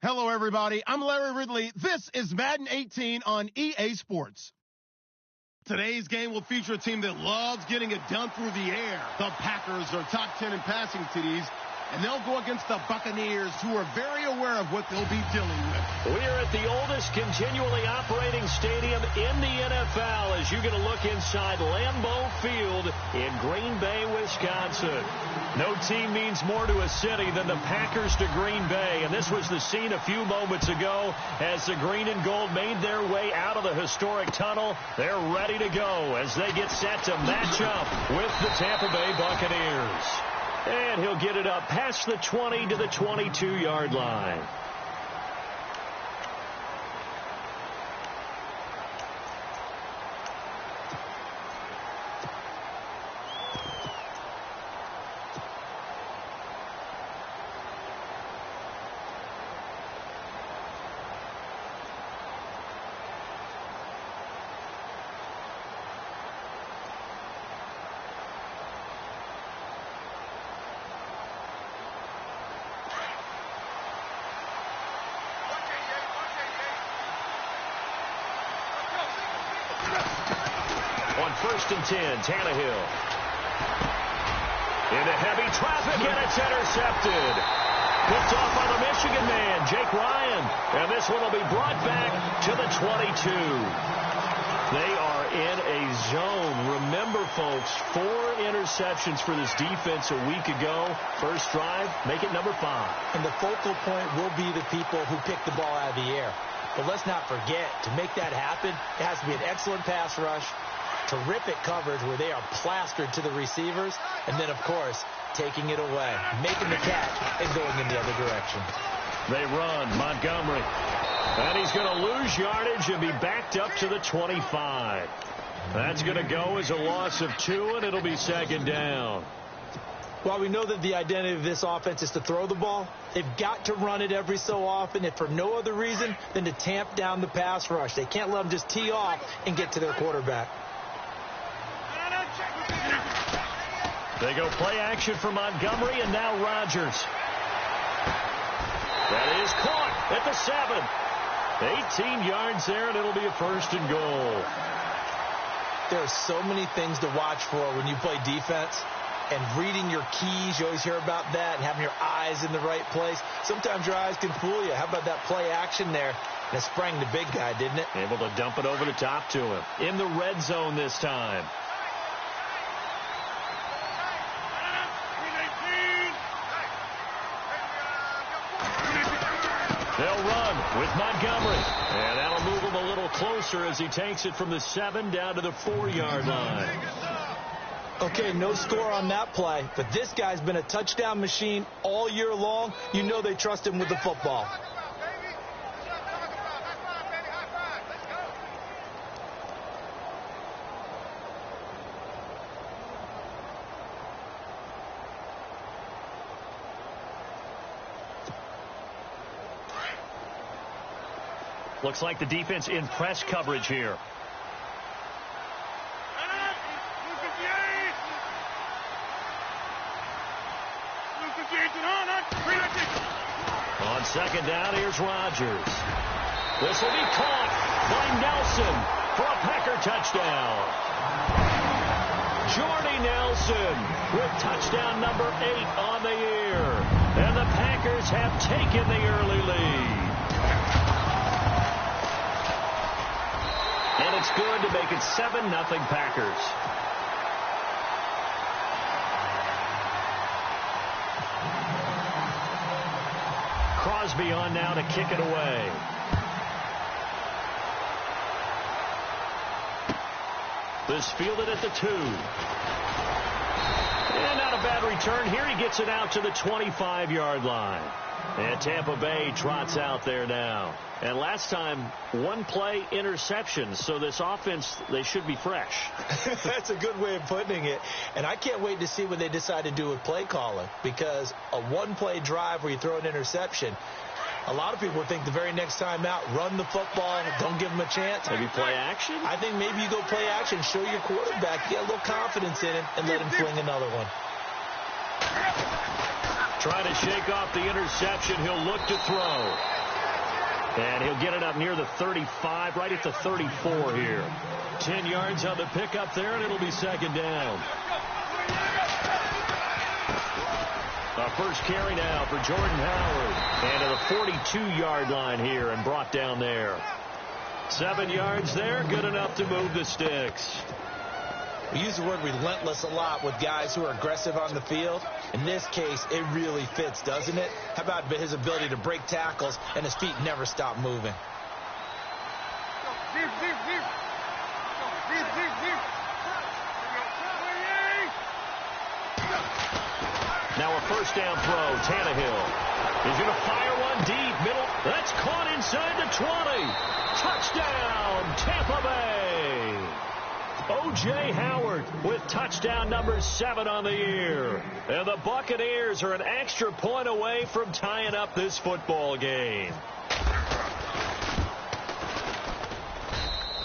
Hello, everybody. I'm Larry Ridley. This is Madden 18 on EA Sports. Today's game will feature a team that loves getting it done through the air. The Packers are top 10 in passing TDs, and they'll go against the Buccaneers, who are very aware of what they'll be dealing with. We are at the oldest continually operating stadium in the NFL as you get a look inside Lambeau Field in Green Bay, Wisconsin. No team means more to a city than the Packers to Green Bay, and this was the scene a few moments ago as the green and gold made their way out of the historic tunnel. They're ready to go as they get set to match up with the Tampa Bay Buccaneers. And he'll get it up past the 20 to the 22-yard line. On 1st and 10, Tannehill. Into heavy traffic, and it's intercepted. Picked off by the Michigan man, Jake Ryan. And this one will be brought back to the 22. They are in a zone. Remember, folks, 4 interceptions for this defense a week ago. First drive, make it number 5. And the focal point will be the people who pick the ball out of the air. But let's not forget, to make that happen, it has to be an excellent pass rush, terrific coverage where they are plastered to the receivers, and then, of course, taking it away, making the catch, and going in the other direction. They run, Montgomery. And he's going to lose yardage and be backed up to the 25. That's going to go as a loss of 2, and it'll be 2nd down. Well, we know that the identity of this offense is to throw the ball. They've got to run it every so often, if for no other reason than to tamp down the pass rush. They can't let them just tee off and get to their quarterback. They go play action for Montgomery, and now Rodgers. That is caught at the 7. 18 yards there, and it'll be a 1st and goal. There are so many things to watch for when you play defense. And reading your keys, you always hear about that, and having your eyes in the right place. Sometimes your eyes can fool you. How about that play action there? And it sprang the big guy, didn't it? Able to dump it over the top to him. In the red zone this time. They'll run with Montgomery. And that'll move him a little closer as he takes it from the 7 down to the 4-yard line. Okay, no score on that play, but this guy's been a touchdown machine all year long. You know they trust him with the football. Looks like the defense in press coverage here. On 2nd down, here's Rodgers. This will be caught by Nelson for a Packer touchdown. Jordy Nelson with touchdown number 8 on the year. And the Packers have taken the early lead. And it's good to make it 7-0 Packers. Crosby on now to kick it away. This fielded at the 2. And not a bad return here. He gets it out to the 25-yard line. And Tampa Bay trots out there now. And last time, 1 play interception. So this offense, they should be fresh. That's a good way of putting it. And I can't wait to see what they decide to do with play calling. Because a 1-play drive where you throw an interception, a lot of people would think the very next time out, run the football, don't give them a chance. Maybe play action? I think maybe you go play action, show your quarterback, get a little confidence in him, and let him fling another one. Trying to shake off the interception. He'll look to throw. And he'll get it up near the 35, right at the 34 here. 10 yards on the pickup there, and it'll be second down. A first carry now for Jordan Howard. And to the 42-yard line here and brought down there. 7 yards there, good enough to move the sticks. We use the word relentless a lot with guys who are aggressive on the field. In this case, it really fits, doesn't it? How about his ability to break tackles and his feet never stop moving? Now a first down throw, Tannehill. He's going to fire one deep, middle. That's caught inside the 20. Touchdown, Tampa Bay. O.J. Howard with touchdown number 7 on the year. And the Buccaneers are an extra point away from tying up this football game.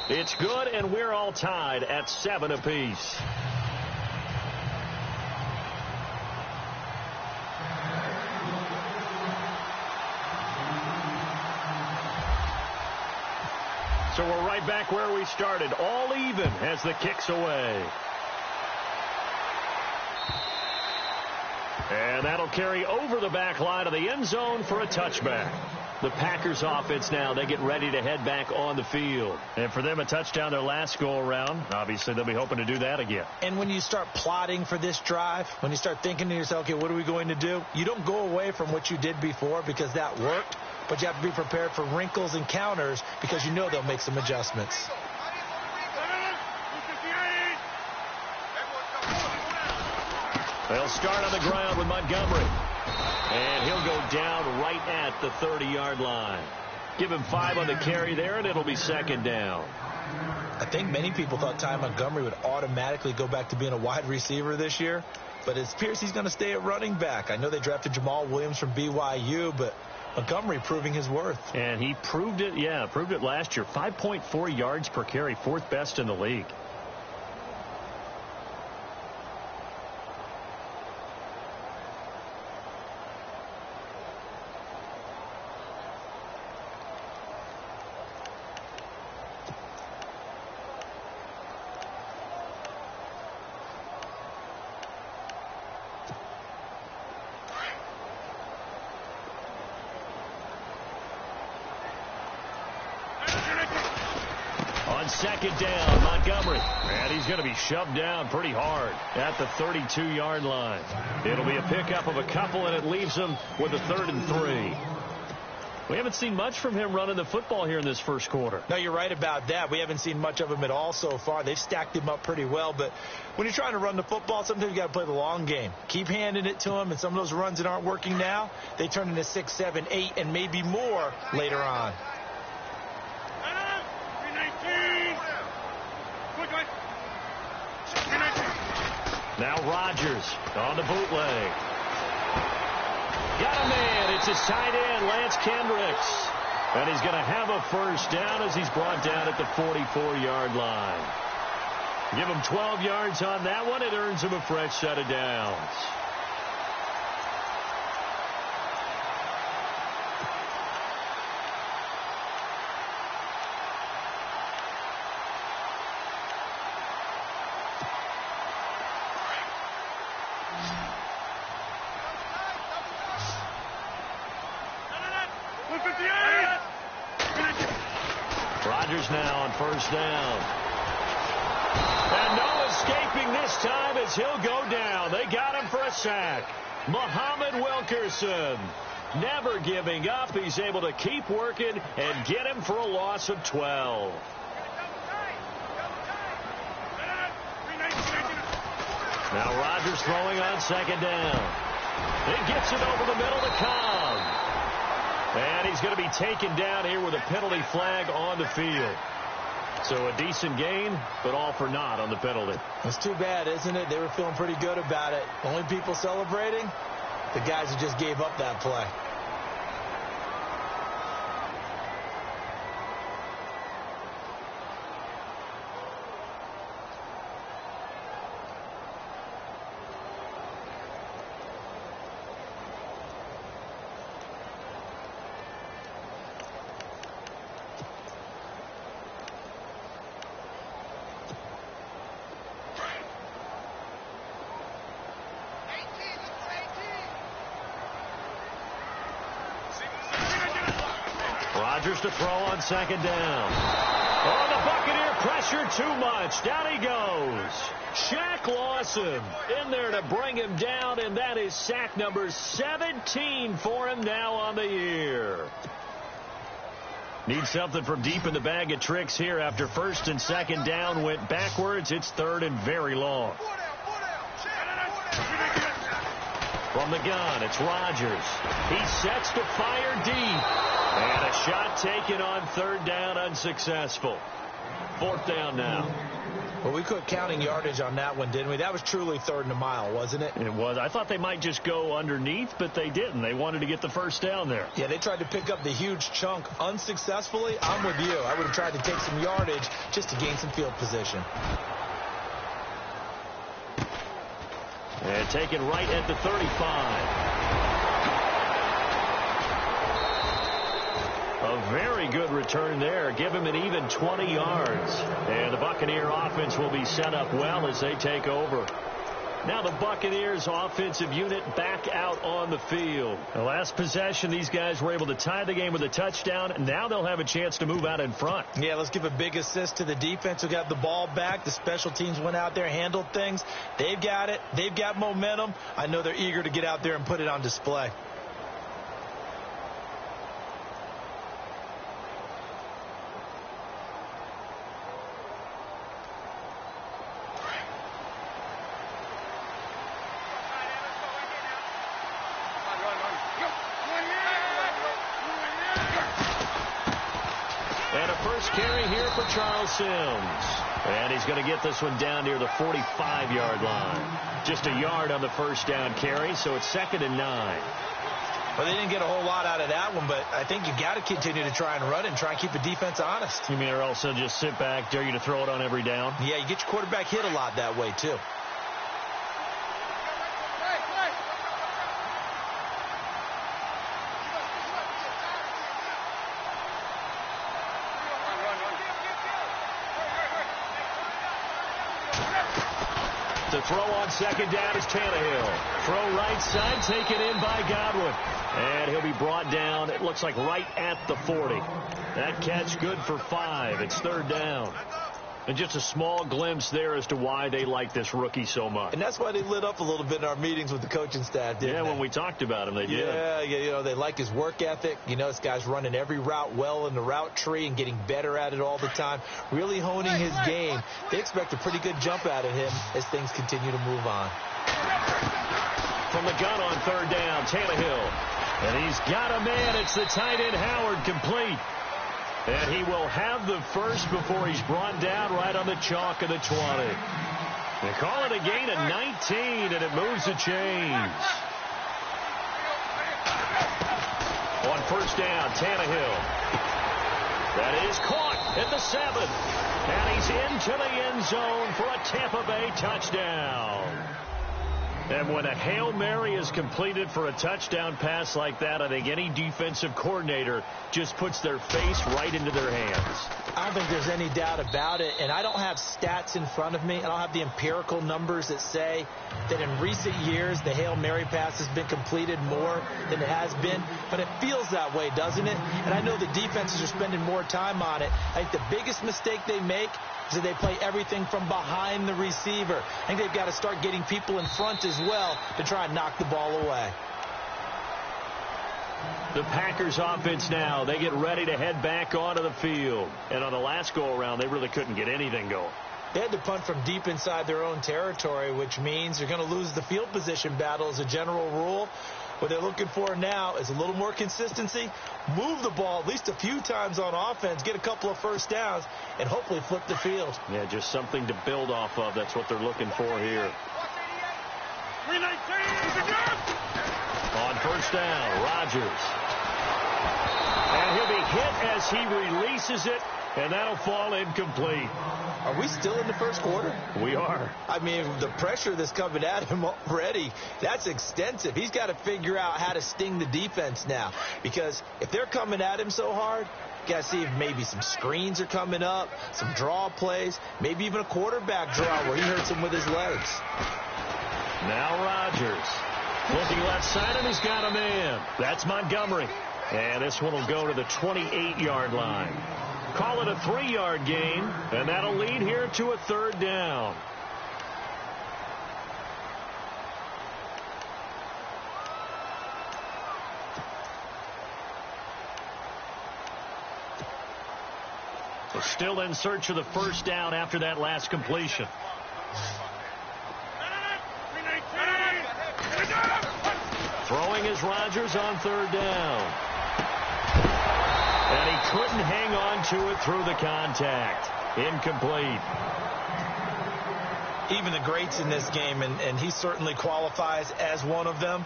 It's good, and we're all tied at 7 apiece. So we're right back where we started, all even as the kick's away. And that'll carry over the back line of the end zone for a touchback. The Packers offense now, they get ready to head back on the field. And for them, a touchdown their last go-around. Obviously, they'll be hoping to do that again. And when you start plotting for this drive, when you start thinking to yourself, okay, what are we going to do? You don't go away from what you did before because that worked, but you have to be prepared for wrinkles and counters because you know they'll make some adjustments. They'll start on the ground with Montgomery. And he'll go down right at the 30-yard line. Give him 5 on the carry there, and it'll be second down. I think many people thought Ty Montgomery would automatically go back to being a wide receiver this year, but it appears he's going to stay at running back. I know they drafted Jamal Williams from BYU, but Montgomery proving his worth. And he proved it, proved it last year. 5.4 yards per carry, 4th best in the league. Second down, Montgomery. And he's going to be shoved down pretty hard at the 32-yard line. It'll be a pickup of a couple, and it leaves him with a 3rd and 3. We haven't seen much from him running the football here in this first quarter. No, you're right about that. We haven't seen much of him at all so far. They've stacked him up pretty well, but when you're trying to run the football, sometimes you got to play the long game. Keep handing it to him, and some of those runs that aren't working now, they turn into 6, 7, 8, and maybe more later on. Now Rodgers on the bootleg. Got a man. It's his tight end, Lance Kendricks. And he's going to have a first down as he's brought down at the 44-yard line. Give him 12 yards on that one. It earns him a fresh set of downs. Rodgers now on first down. And no escaping this time as he'll go down. They got him for a sack. Muhammad Wilkerson never giving up. He's able to keep working and get him for a loss of 12. Now Rodgers throwing on second down. He gets it over the middle to Cobb. And he's going to be taken down here with a penalty flag on the field. So a decent gain, but all for naught on the penalty. It's too bad, isn't it? They were feeling pretty good about it. Only people celebrating, the guys who just gave up that play. Rodgers to throw on second down. Oh, the Buccaneer pressure too much. Down he goes. Shaq Lawson in there to bring him down, and that is sack number 17 for him now on the year. Need something from deep in the bag of tricks here after first and second down went backwards. It's third and very long. From the gun, it's Rodgers. He sets to fire deep. And a shot taken on third down, unsuccessful. Fourth down now. Well, we quit counting yardage on that one, didn't we? That was truly third and a mile, wasn't it? It was. I thought they might just go underneath, but they didn't. They wanted to get the first down there. Yeah, they tried to pick up the huge chunk unsuccessfully. I'm with you. I would have tried to take some yardage just to gain some field position. And taken right at the 35. A very good return there. Give him an even 20 yards. And the Buccaneer offense will be set up well as they take over. Now the Buccaneers offensive unit back out on the field. The last possession, these guys were able to tie the game with a touchdown. Now they'll have a chance to move out in front. Yeah, let's give a big assist to the defense who got the ball back. The special teams went out there, handled things. They've got it. They've got momentum. I know they're eager to get out there and put it on display. Carry here for Charles Sims. And he's going to get this one down near the 45-yard line. Just a yard on the first down carry, so it's 2nd and 9. Well, they didn't get a whole lot out of that one, but I think you've got to continue to try and run and try and keep the defense honest. You mean or else they'll just sit back, dare you to throw it on every down? Yeah, you get your quarterback hit a lot that way, too. To throw on second down is Tannehill. Throw right side, taken in by Godwin. And he'll be brought down, it looks like right at the 40. That catch good for 5. It's third down. And just a small glimpse there as to why they like this rookie so much. And that's why they lit up a little bit in our meetings with the coaching staff, didn't they? When we talked about him, they did. Yeah, you know, they like his work ethic. You know, this guy's running every route well in the route tree and getting better at it all the time, really honing his game. They expect a pretty good jump out of him as things continue to move on. From the gun on third down, Tannehill. And he's got a man. It's the tight end Howard, complete. And he will have the first before he's brought down right on the chalk of the 20. They call it a gain of 19, and it moves the chains. On first down, Tannehill. That is caught at the 7. And he's into the end zone for a Tampa Bay touchdown. And when a Hail Mary is completed for a touchdown pass like that, I think any defensive coordinator just puts their face right into their hands. I don't think there's any doubt about it, and I don't have stats in front of me. I don't have the empirical numbers that say that in recent years the Hail Mary pass has been completed more than it has been, but it feels that way, doesn't it? And I know the defenses are spending more time on it. I think the biggest mistake they make is that they play everything from behind the receiver. I think they've got to start getting people in front as well to try and knock the ball away. The Packers offense now, they get ready to head back onto the field. And on the last go-around, they really couldn't get anything going. They had to punt from deep inside their own territory, which means you're going to lose the field position battle as a general rule. What they're looking for now is a little more consistency, move the ball at least a few times on offense, get a couple of first downs, and hopefully flip the field. Yeah, just something to build off of. That's what they're looking for here. On first down, Rodgers. And he'll be hit as he releases it, and that'll fall incomplete. Are we still in the first quarter? We are. I mean, the pressure that's coming at him already, that's extensive. He's got to figure out how to sting the defense now. Because if they're coming at him so hard, you got to see if maybe some screens are coming up, some draw plays, maybe even a quarterback draw where he hurts him with his legs. Now Rodgers. Looking left side, and he's got a man. That's Montgomery. And this one will go to the 28-yard line. Call it a 3-yard gain, and that'll lead here to a 3rd down. They're still in search of the 1st down after that last completion. Throwing is Rodgers on 3rd down. And he couldn't hang on to it through the contact. Incomplete. Even the greats in this game, and he certainly qualifies as one of them,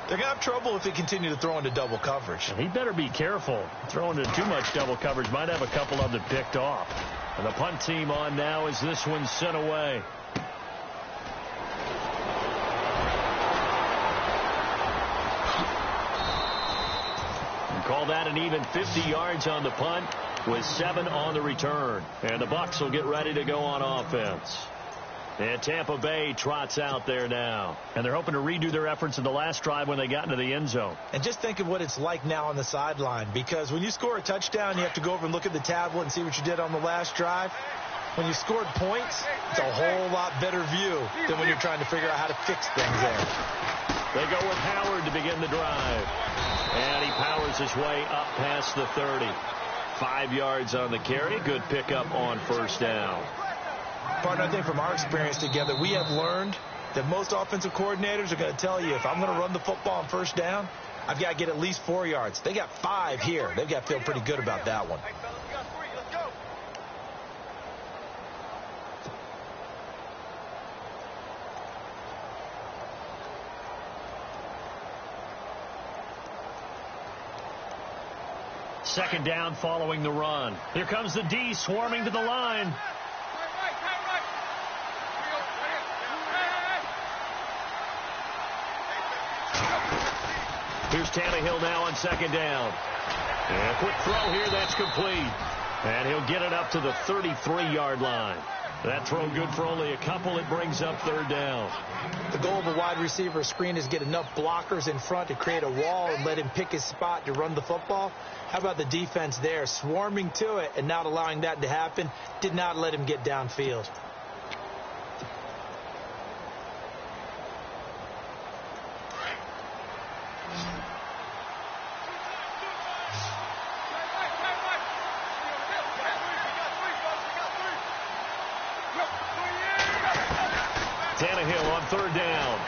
they're going to have trouble if they continue to throw into double coverage. And he better be careful. Throwing into too much double coverage might have a couple of them picked off. And the punt team on now as this one's sent away. Call that an even 50 yards on the punt with 7 on the return. And the Bucs will get ready to go on offense. And Tampa Bay trots out there now. And they're hoping to redo their efforts in the last drive when they got into the end zone. And just think of what it's like now on the sideline. Because when you score a touchdown, you have to go over and look at the tablet and see what you did on the last drive. When you scored points, it's a whole lot better view than when you're trying to figure out how to fix things there. They go with Howard to begin the drive. And he powers his way up past the 30. 5 yards on the carry. Good pickup on 1st down. Partner, I think from our experience together, we have learned that most offensive coordinators are going to tell you, if I'm going to run the football on 1st down, I've got to get at least 4 yards. They got 5 here. They've got to feel pretty good about that one. Second down following the run. Here comes the D swarming to the line. Here's Tannehill now on 2nd down. And a quick throw here, that's complete. And he'll get it up to the 33-yard line. That throw good for only a couple. It brings up 3rd down. The goal of a wide receiver screen is get enough blockers in front to create a wall and let him pick his spot to run the football. How about the defense there, swarming to it and not allowing that to happen? Did not let him get downfield. Tannehill on 3rd down.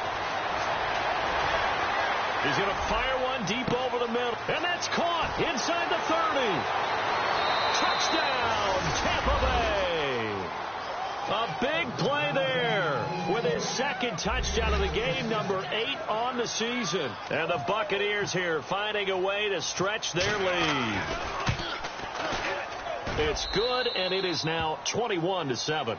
He's going to fire one deep over the middle. And that's caught inside the 30. Touchdown, Tampa Bay. A big play there with his 2nd touchdown of the game, number 8 on the season. And the Buccaneers here finding a way to stretch their lead. It's good, and it is now 21-7.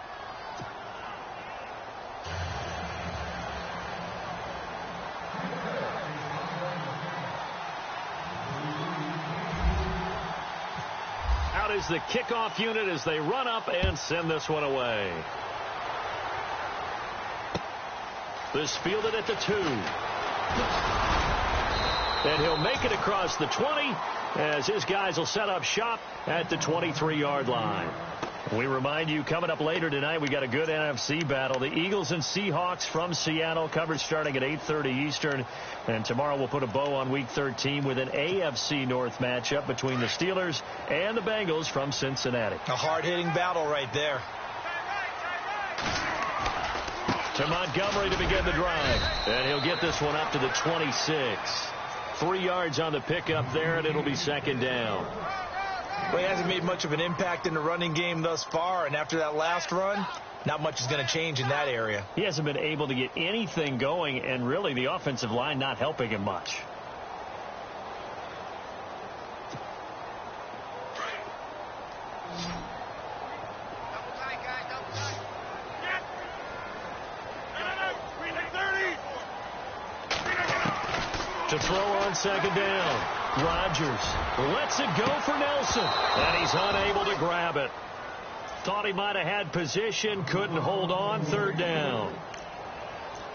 Is the kickoff unit as they run up and send this one away. This fielded at the 2. And he'll make it across the 20 as his guys will set up shop at the 23-yard line. We remind you, coming up later tonight, we got a good NFC battle. The Eagles and Seahawks from Seattle, coverage starting at 8:30 Eastern. And tomorrow we'll put a bow on Week 13 with an AFC North matchup between the Steelers and the Bengals from Cincinnati. A hard-hitting battle right there. To Montgomery to begin the drive. And he'll get this one up to the 26. 3 yards on the pickup there, and it'll be 2nd down. Well, he hasn't made much of an impact in the running game thus far, and after that last run, not much is going to change in that area. He hasn't been able to get anything going, and really the offensive line not helping him much. To throw on 2nd down. Rodgers lets it go for Nelson, and he's unable to grab it. Thought he might have had position, couldn't hold on. 3rd down.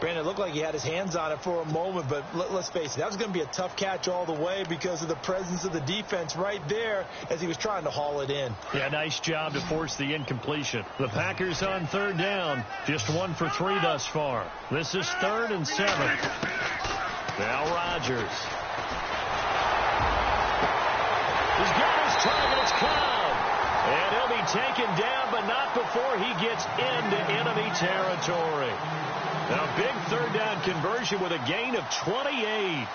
Brandon, it looked like he had his hands on it for a moment, but let's face it, that was going to be a tough catch all the way because of the presence of the defense right there as he was trying to haul it in. Yeah, nice job to force the incompletion. The Packers on third down, just 1 for 3 thus far. This is 3rd and 7. Now Rodgers. He's got his target. It's Cobb. And he'll be taken down, but not before he gets into enemy territory. A big third down conversion with a gain of 28.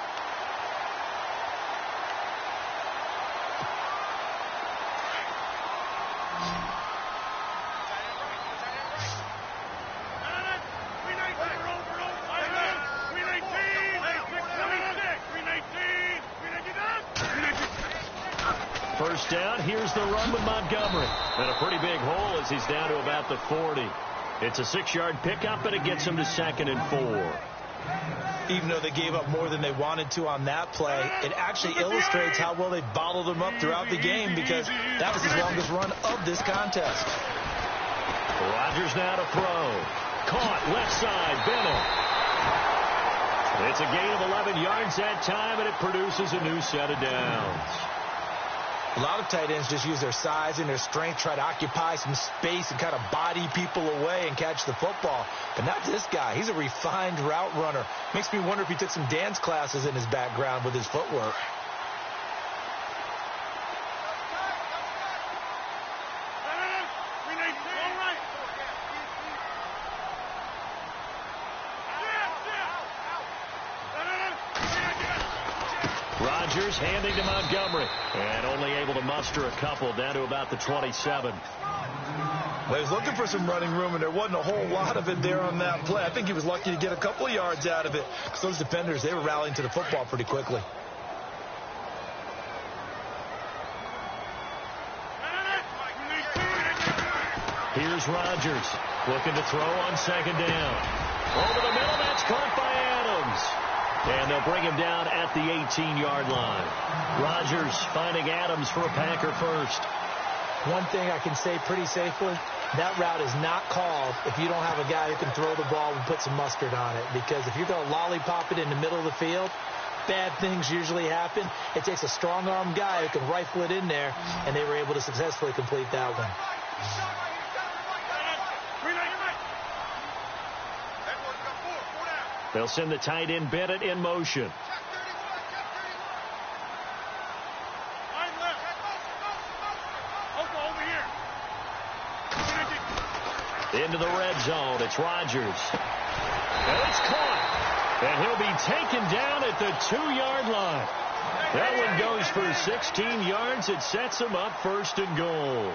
First down, here's the run with Montgomery. And a pretty big hole as he's down to about the 40. It's a 6-yard pickup, and it gets him to 2nd and 4. Even though they gave up more than they wanted to on that play, it actually illustrates how well they bottled them up throughout the game because that was his longest run of this contest. Rodgers now to throw. Caught left side, Bennett. It's a gain of 11 yards that time, and it produces a new set of downs. A lot of tight ends just use their size and their strength, try to occupy some space and kind of body people away and catch the football. But not this guy. He's a refined route runner. Makes me wonder if he took some dance classes in his background with his footwork. Rodgers handing to Montgomery. And only able to muster a couple down to about the 27. Well, he was looking for some running room, and there wasn't a whole lot of it there on that play. I think he was lucky to get a couple of yards out of it. Because those defenders, they were rallying to the football pretty quickly. Here's Rodgers looking to throw on 2nd down. Over the middle, that's caught by Adams. And they'll bring him down at the 18-yard line. Rodgers finding Adams for a Packer first. One thing I can say pretty safely, that route is not called if you don't have a guy who can throw the ball and put some mustard on it. Because if you're going to lollipop it in the middle of the field, bad things usually happen. It takes a strong-arm guy who can rifle it in there, and they were able to successfully complete that one. They'll send the tight end Bennett in motion. Into the red zone. It's Rodgers. And it's caught. And he'll be taken down at the 2-yard line. That one goes for 16 yards. It sets him up 1st and goal.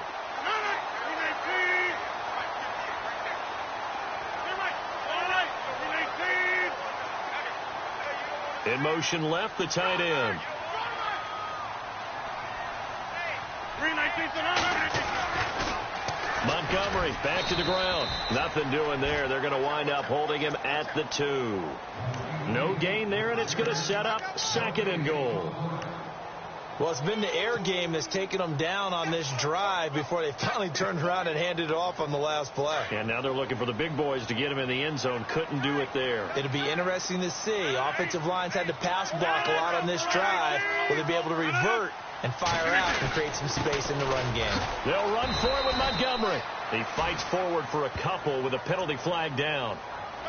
In motion left, the tight end. Montgomery back to the ground. Nothing doing there. They're going to wind up holding him at the 2. No gain there, and it's going to set up 2nd and goal. Well, it's been the air game that's taken them down on this drive before they finally turned around and handed it off on the last play. And now they're looking for the big boys to get him in the end zone. Couldn't do it there. It'll be interesting to see. Offensive lines had to pass block a lot on this drive. Will they be able to revert and fire out and create some space in the run game? They'll run for it with Montgomery. He fights forward for a couple with a penalty flag down.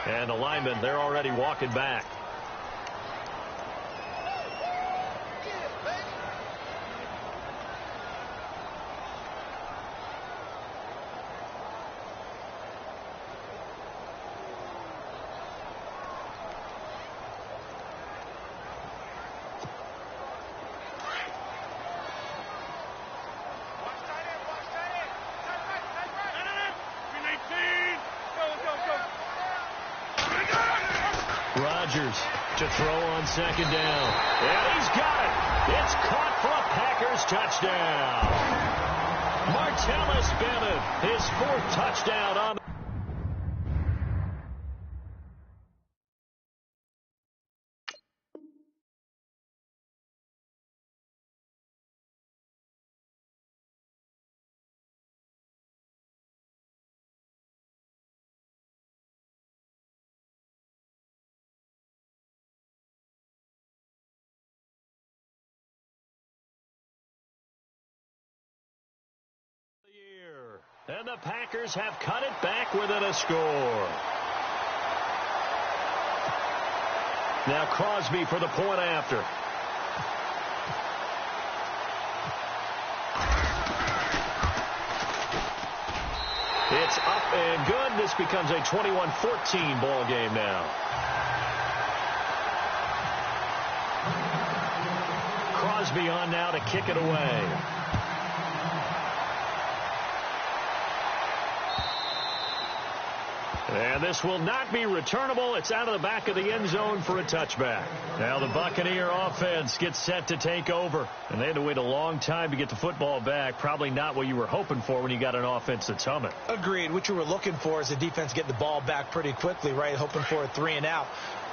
And the linemen, they're already walking back. Rodgers to throw on 2nd down. And he's got it. It's caught for a Packers touchdown. Martellus Bennett, his 4th touchdown on And the Packers have cut it back within a score. Now Crosby for the point after. It's up and good. This becomes a 21-14 ball game now. Crosby on now to kick it away. And this will not be returnable. It's out of the back of the end zone for a touchback. Now the Buccaneer offense gets set to take over. And they had to wait a long time to get the football back. Probably not what you were hoping for when you got an offense that's humming. Agreed. What you were looking for is the defense getting the ball back pretty quickly, right? Hoping for a 3-and-out.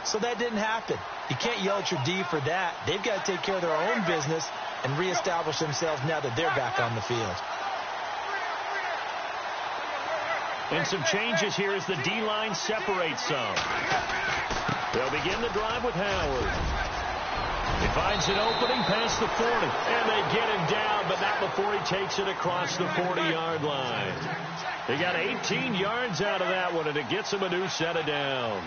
So that didn't happen. You can't yell at your D for that. They've got to take care of their own business and reestablish themselves now that they're back on the field. And some changes here as the D-line separates some. They'll begin the drive with Howard. He finds an opening past the 40. And they get him down, but not before he takes it across the 40-yard line. They got 18 yards out of that one, and it gets him a new set of downs.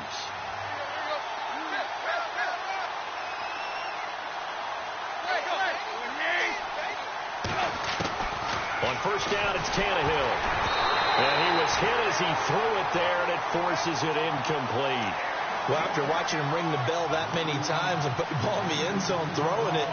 On first down, it's Tannehill. And he was hit as he threw it there, and it forces it incomplete. Well, after watching him ring the bell that many times and put the ball in the end zone throwing it,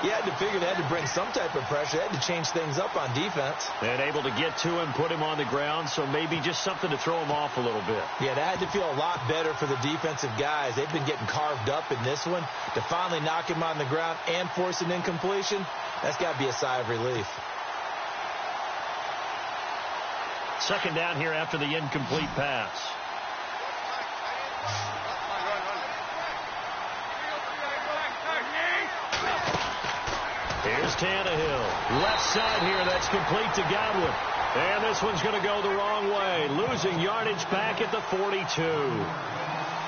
you had to figure they had to bring some type of pressure. They had to change things up on defense. And able to get to him, put him on the ground, so maybe just something to throw him off a little bit. Yeah, that had to feel a lot better for the defensive guys. They've been getting carved up in this one. To finally knock him on the ground and force an incompletion, that's got to be a sigh of relief. Second down here after the incomplete pass. Here's Tannehill. Left side here, that's complete to Godwin. And this one's going to go the wrong way. Losing yardage back at the 42.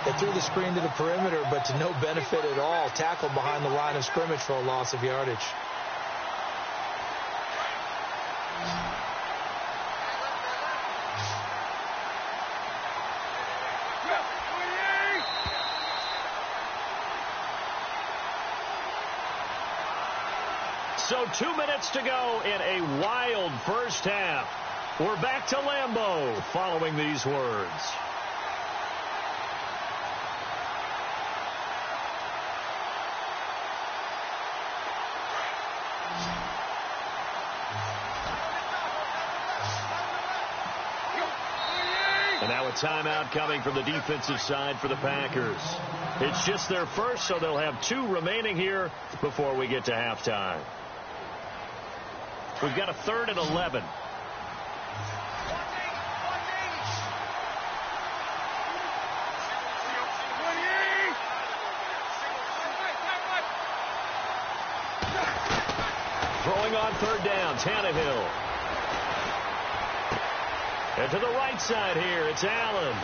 They threw the screen to the perimeter, but to no benefit at all. Tackled behind the line of scrimmage for a loss of yardage. So 2 minutes to go in a wild first half. We're back to Lambeau following these words. And now a timeout coming from the defensive side for the Packers. It's just their first, so they'll have 2 remaining here before we get to halftime. We've got a 3rd and 11. Throwing on 3rd down, Tannehill. And to the right side here, it's Allen.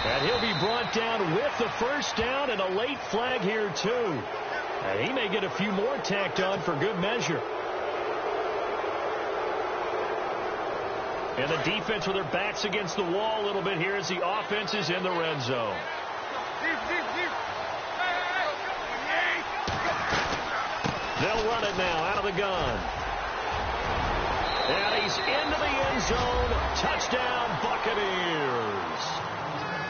And he'll be brought down with the first down and a late flag here, too. And he may get a few more tacked on for good measure. And the defense with their backs against the wall a little bit here as the offense is in the red zone. They'll run it now out of the gun. And he's into the end zone. Touchdown, Buccaneers.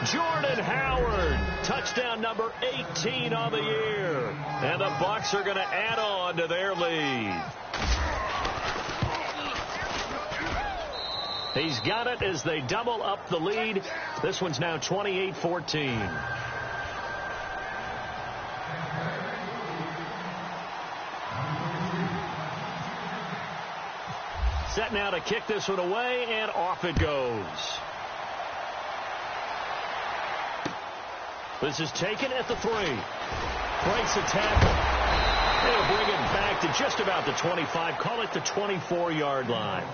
Jordan Howard, touchdown number 18 on the year. And the Bucs are going to add on to their lead. He's got it as they double up the lead. This one's now 28-14. Set now to kick this one away, and off it goes. This is taken at the 3. Breaks a tackle. They'll bring it back to just about the 25. Call it the 24-yard line.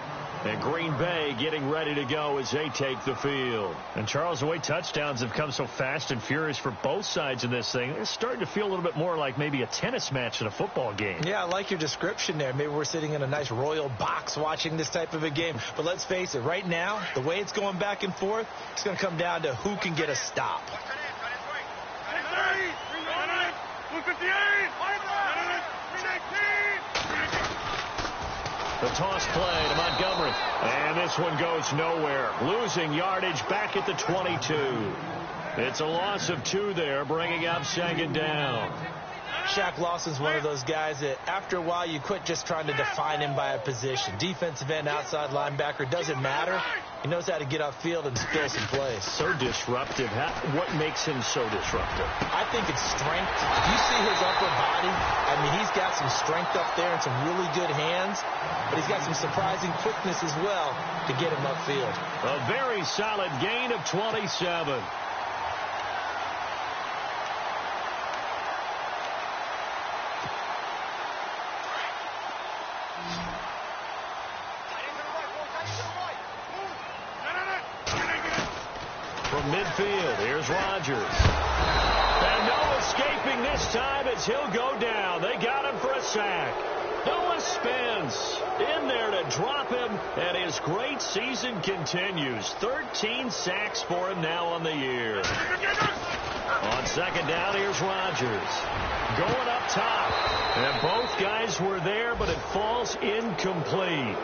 And Green Bay getting ready to go as they take the field. And, Charles, the way touchdowns have come so fast and furious for both sides in this thing, it's starting to feel a little bit more like maybe a tennis match than a football game. Yeah, I like your description there. Maybe we're sitting in a nice royal box watching this type of a game. But let's face it, right now, the way it's going back and forth, it's going to come down to who can get a stop. The toss play to Montgomery. And this one goes nowhere. Losing yardage back at the 22. It's a loss of 2 there, bringing up second down. Shaq Lawson's one of those guys that after a while you quit just trying to define him by a position. Defensive end, outside linebacker, doesn't matter. He knows how to get upfield and spill some plays. So disruptive. What makes him so disruptive? I think it's strength. If you see his upper body, I mean, he's got some strength up there and some really good hands, but he's got some surprising quickness as well to get him upfield. A very solid gain of 27. From midfield, here's Rodgers. And no escaping this time as he'll go down. They got him for a sack. Noah Spence in there to drop him, and his great season continues. 13 sacks for him now on the year. On second down, here's Rodgers. Going up top. And both guys were there, but it falls incomplete.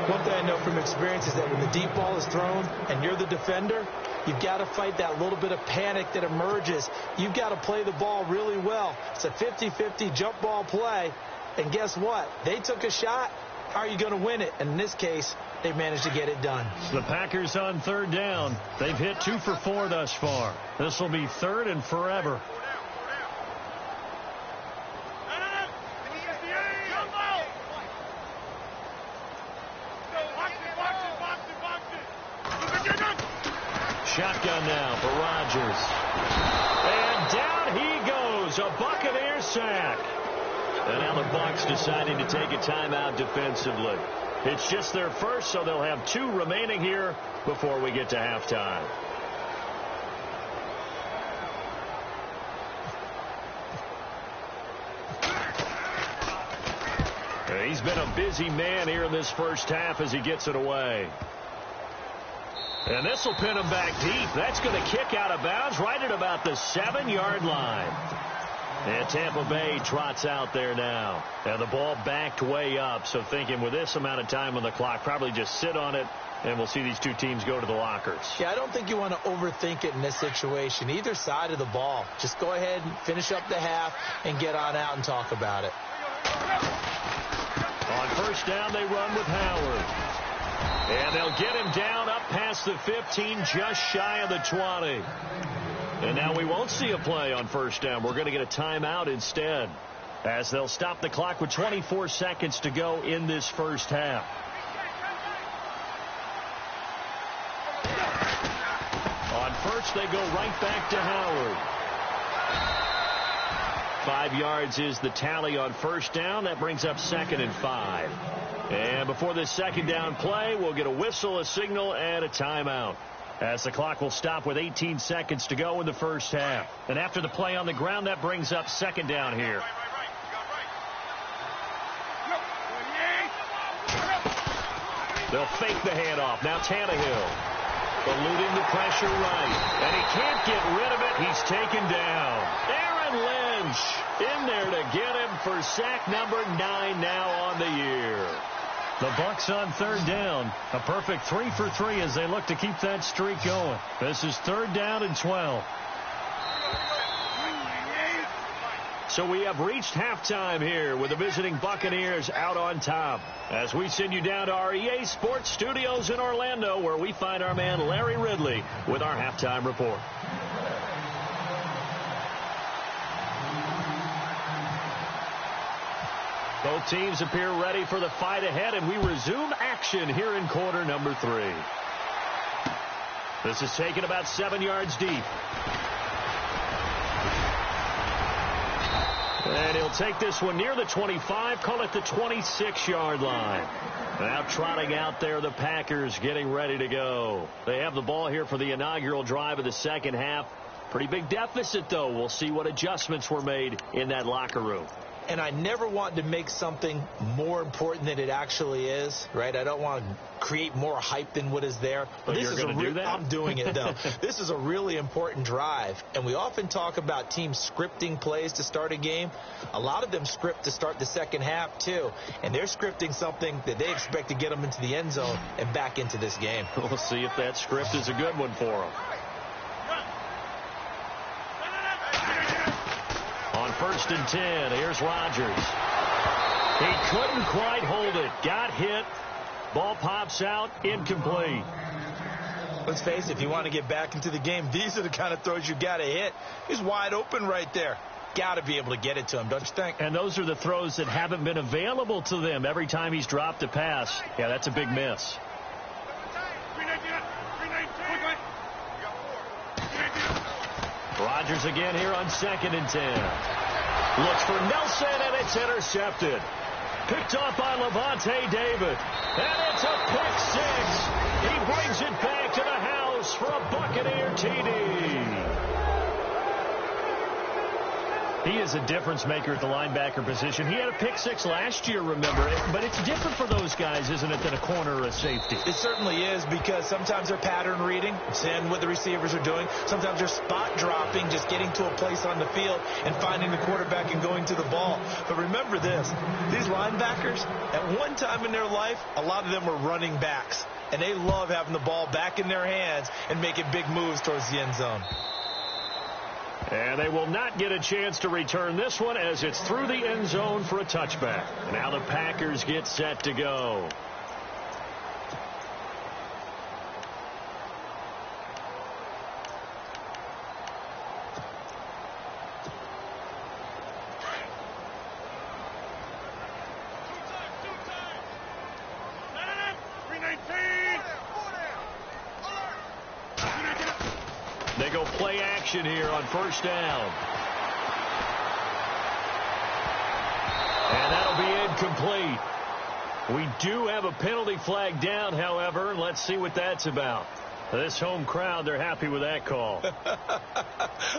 One thing I know from experience is that when the deep ball is thrown and you're the defender, you've got to fight that little bit of panic that emerges. You've got to play the ball really well. It's a 50-50 jump ball play. And guess what? They took a shot. How are you going to win it? And in this case, they managed to get it done. The Packers on third down. They've hit 2 for 4 thus far. This will be third and forever. Shotgun now for Rodgers. And down he goes. A Buccaneer sack. And now the Bucs deciding to take a timeout defensively. It's just their first, so they'll have 2 remaining here before we get to halftime. He's been a busy man here in this first half as he gets it away. And this will pin him back deep. That's going to kick out of bounds right at about the 7-yard line. And Tampa Bay trots out there now. And the ball backed way up. So thinking with this amount of time on the clock, probably just sit on it, and we'll see these 2 teams go to the lockers. Yeah, I don't think you want to overthink it in this situation. Either side of the ball. Just go ahead and finish up the half and get on out and talk about it. On first down, they run with Howard. And they'll get him down up past the 15, just shy of the 20. And now we won't see a play on first down. We're going to get a timeout instead, as they'll stop the clock with 24 seconds to go in this first half. On first, they go right back to Howard. 5 yards is the tally on first down. That brings up 2nd and 5. And before this second down play, we'll get a whistle, a signal, and a timeout, as the clock will stop with 18 seconds to go in the first half. And after the play on the ground, that brings up second down here. They'll fake the handoff. Now Tannehill eluding the pressure right. And he can't get rid of it. He's taken down. Aaron Lynch in there to get him for sack number 9 now on the year. The Bucs on third down. A perfect 3 for 3 as they look to keep that streak going. This is third down and 12. So we have reached halftime here with the visiting Buccaneers out on top, as we send you down to our EA Sports Studios in Orlando, where we find our man Larry Ridley with our halftime report. Both teams appear ready for the fight ahead, and we resume action here in quarter number 3. This is taken about 7 yards deep. And he'll take this one near the 25, call it the 26-yard line. Now trotting out there, the Packers getting ready to go. They have the ball here for the inaugural drive of the second half. Pretty big deficit, though. We'll see what adjustments were made in that locker room. And I never want to make something more important than it actually is, right? I don't want to create more hype than what is there. But this you're going to do that? I'm doing it, though. This is a really important drive. And we often talk about teams scripting plays to start a game. A lot of them script to start the second half, too. And they're scripting something that they expect to get them into the end zone and back into this game. We'll see if that script is a good one for them. On 1st and 10, here's Rodgers. He couldn't quite hold it. Got hit. Ball pops out. Incomplete. Let's face it, if you want to get back into the game, these are the kind of throws you got to hit. He's wide open right there. Got to be able to get it to him, don't you think? And those are the throws that haven't been available to them every time he's dropped a pass. Yeah, that's a big miss. Rodgers again here on 2nd and 10. Looks for Nelson, and it's intercepted. Picked off by Levante David. And it's a pick six. He brings it back to the house for a Buccaneer TD. He is a difference maker at the linebacker position. He had a pick six last year, remember it. But it's different for those guys, isn't it, than a corner or a safety? It certainly is, because sometimes they're pattern reading, seeing what the receivers are doing. Sometimes they're spot dropping, just getting to a place on the field and finding the quarterback and going to the ball. But remember this, these linebackers, at one time in their life, a lot of them were running backs. And they love having the ball back in their hands and making big moves towards the end zone. And they will not get a chance to return this one as it's through the end zone for a touchback. Now the Packers get set to go. They go play action here on 1st down. And that'll be incomplete. We do have a penalty flag down, however. Let's see what that's about. This home crowd, they're happy with that call.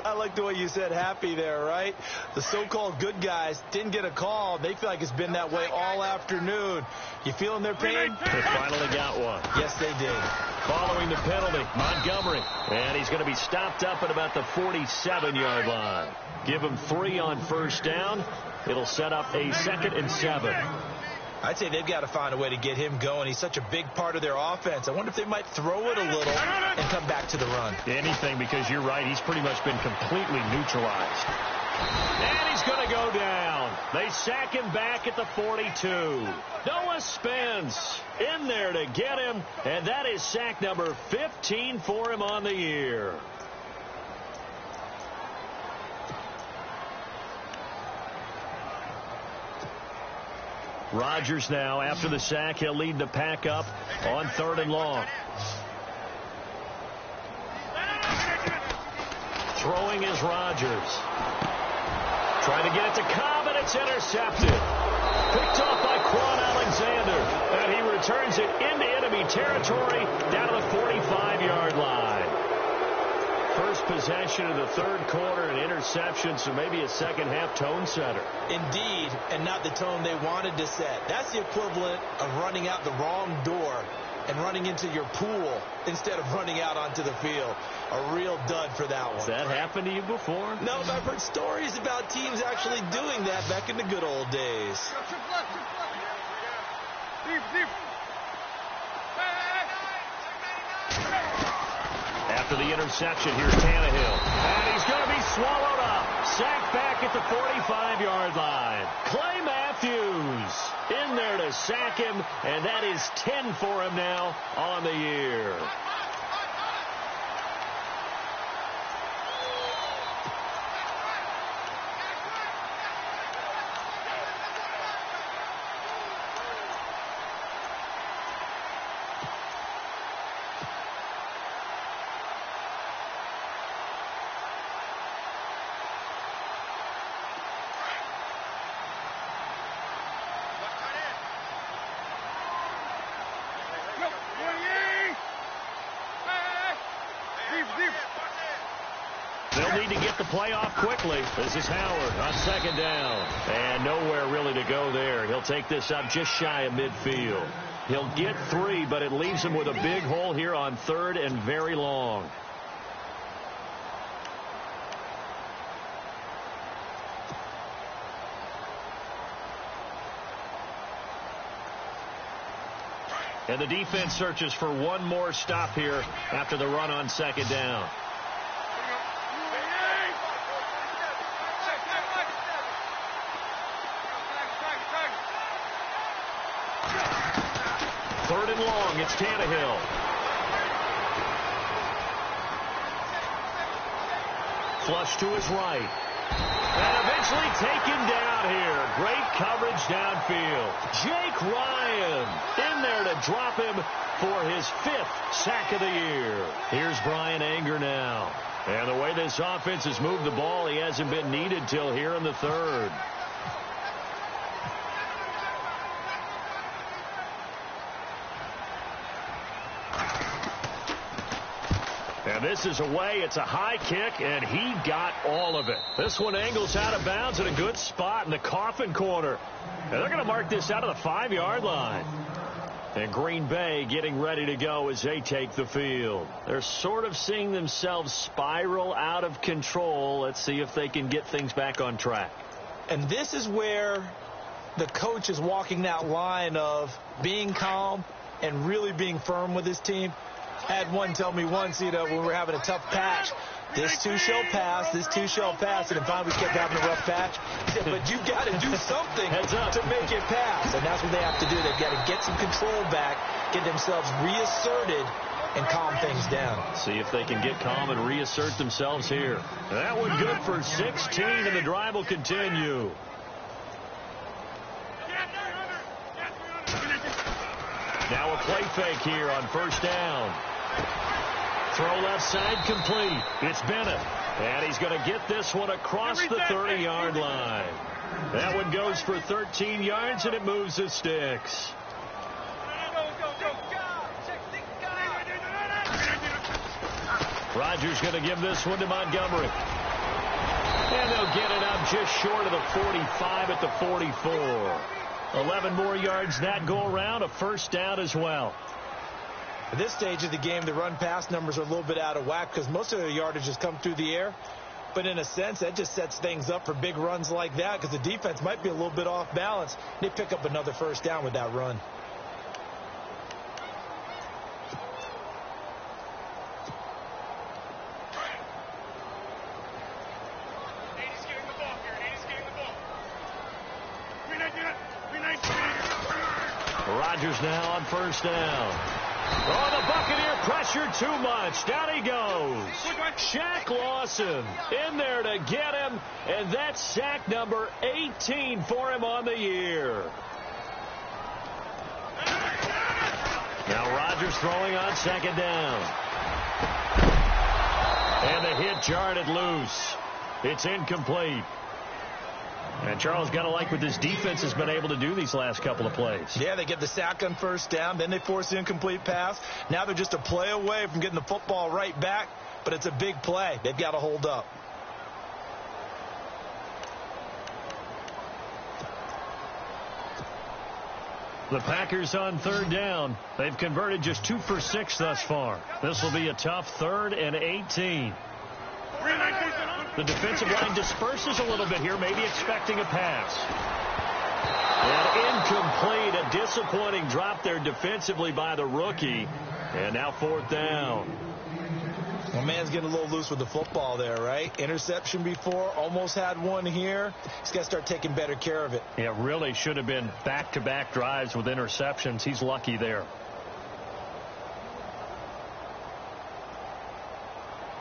I like the way you said happy there, right? The so-called good guys didn't get a call. They feel like it's been that way all afternoon. You feeling their pain? They finally got one. Yes, they did. Following the penalty, Montgomery. And he's going to be stopped up at about the 47-yard line. Give him 3 on 1st down. It'll set up a 2nd and 7. I'd say they've got to find a way to get him going. He's such a big part of their offense. I wonder if they might throw it a little and come back to the run. Anything, because you're right. He's pretty much been completely neutralized. And he's going to go down. They sack him back at the 42. Noah Spence in there to get him. And that is sack number 15 for him on the year. Rodgers now, after the sack, he'll lead the pack up on 3rd and long. Throwing is Rodgers. Trying to get it to Cobb, and it's intercepted. Picked off by Quan Alexander. And he returns it into enemy territory down to the 45-yard line. First possession of the 3rd quarter, an interception, so maybe a second-half tone setter. Indeed, and not the tone they wanted to set. That's the equivalent of running out the wrong door and running into your pool instead of running out onto the field. A real dud for that one. Has that happened to you before? No, but I've heard stories about teams actually doing that back in the good old days. After the interception, here's Tannehill. And he's going to be swallowed up. Sacked back at the 45-yard line. Clay Matthews in there to sack him, and that is 10 for him now on the year. They'll need to get the play off quickly. This is Howard on second down. And nowhere really to go there. He'll take this up just shy of midfield. He'll get 3, but it leaves him with a big hole here on third and very long. And the defense searches for one more stop here after the run on second down. Third and long, it's Tannehill. Flush to his right. And eventually taken down here. Great coverage downfield. Jake Ryan in there to drop him for his 5th sack of the year. Here's Brian Anger now. And the way this offense has moved the ball, he hasn't been needed till here in the third. And this is away. It's a high kick, and he got all of it. This one angles out of bounds at a good spot in the coffin corner. And they're going to mark this out of the 5-yard line. And Green Bay getting ready to go as they take the field. They're sort of seeing themselves spiral out of control. Let's see if they can get things back on track. And this is where the coach is walking that line of being calm and really being firm with his team. I had one tell me once, when we were having a tough patch, this too shall pass, this too shall pass, and finally we kept having a rough patch. He said, but you've got to do something to make it pass. And that's what they have to do. They've got to get some control back, get themselves reasserted, and calm things down. See if they can get calm and reassert themselves here. That one good for 16, and the drive will continue. Now a play fake here on first down. Throw left side complete. It's Bennett. And he's going to get this one across the 30-yard line. That one goes for 13 yards, and it moves the sticks. Rodgers going to give this one to Montgomery. And they'll get it up just short of the 45 at the 44. 11 more yards that go around, a first down as well. At this stage of the game, the run-pass numbers are a little bit out of whack because most of their yardage has come through the air. But in a sense, that just sets things up for big runs like that because the defense might be a little bit off balance. They pick up another first down with that run. Rodgers now on first down. Oh, the Buccaneer pressure too much. Down he goes. Shaq Lawson in there to get him, and that's sack number 18 for him on the year. Now Rodgers throwing on second down. And the hit jarred it loose. It's incomplete. And Charles got to like what this defense has been able to do these last couple of plays. Yeah, they get the sack on first down. Then they force the incomplete pass. Now they're just a play away from getting the football right back. But it's a big play. They've got to hold up. The Packers on third down. They've converted just 2 for 6 thus far. This will be a tough 3rd and 18. The defensive line disperses a little bit here, maybe expecting a pass. And incomplete. A disappointing drop there defensively by the rookie. And now 4th down. Well, man's getting a little loose with the football there, right? Interception before, almost had one here. He's got to start taking better care of it. Yeah, really should have been back-to-back drives with interceptions. He's lucky there.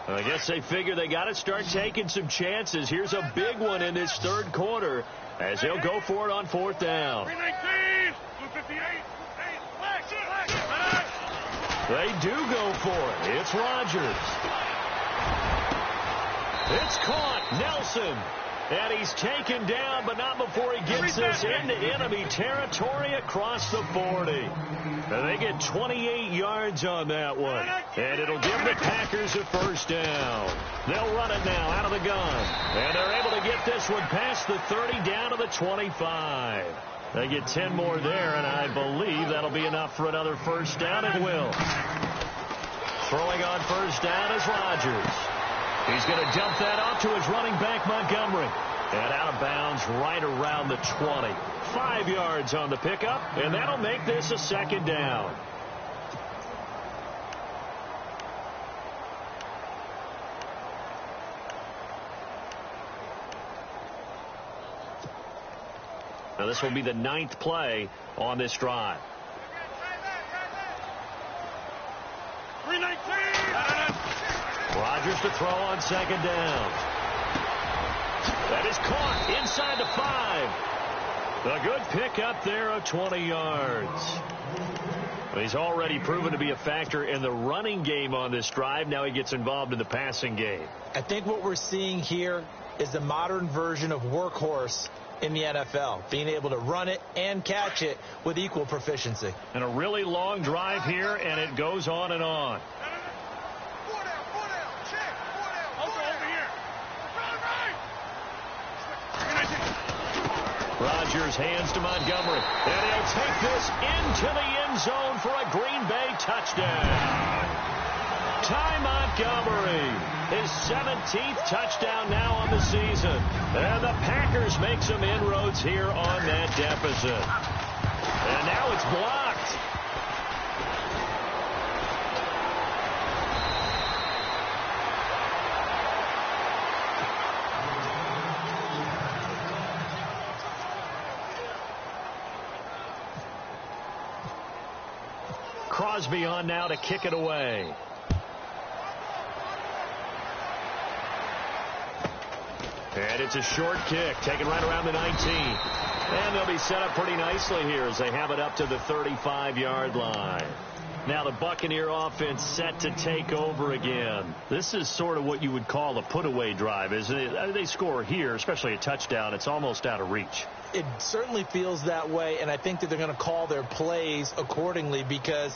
I guess they figure they got to start taking some chances. Here's a big one in this 3rd quarter as they'll go for it on 4th down. They do go for it. It's Rodgers. It's caught. Nelson. And he's taken down, but not before he gets this into enemy territory across the 40. And they get 28 yards on that one. And it'll give the Packers a first down. They'll run it now out of the gun. And they're able to get this one past the 30 down to the 25. They get 10 more there, and I believe that'll be enough for another first down. It will. Throwing on first down is Rodgers. He's going to dump that off to his running back, Montgomery. And out of bounds right around the 20. 5 yards on the pickup, and that'll make this a second down. Now this will be the 9th play on this drive. Rodgers to throw on second down. That is caught inside the 5. A good pickup there of 20 yards. He's already proven to be a factor in the running game on this drive. Now he gets involved in the passing game. I think what we're seeing here is the modern version of workhorse in the NFL, being able to run it and catch it with equal proficiency. And a really long drive here, and it goes on and on. Rodgers hands to Montgomery, and he'll take this into the end zone for a Green Bay touchdown. Ty Montgomery, his 17th touchdown now on the season. And the Packers make some inroads here on that deficit. And now it's blocked. Crosby on now to kick it away. And it's a short kick, taken right around the 19. And they'll be set up pretty nicely here as they have it up to the 35-yard line. Now the Buccaneer offense set to take over again. This is sort of what you would call a put-away drive, isn't it? They score here, especially a touchdown. It's almost out of reach. It certainly feels that way, and I think that they're going to call their plays accordingly, because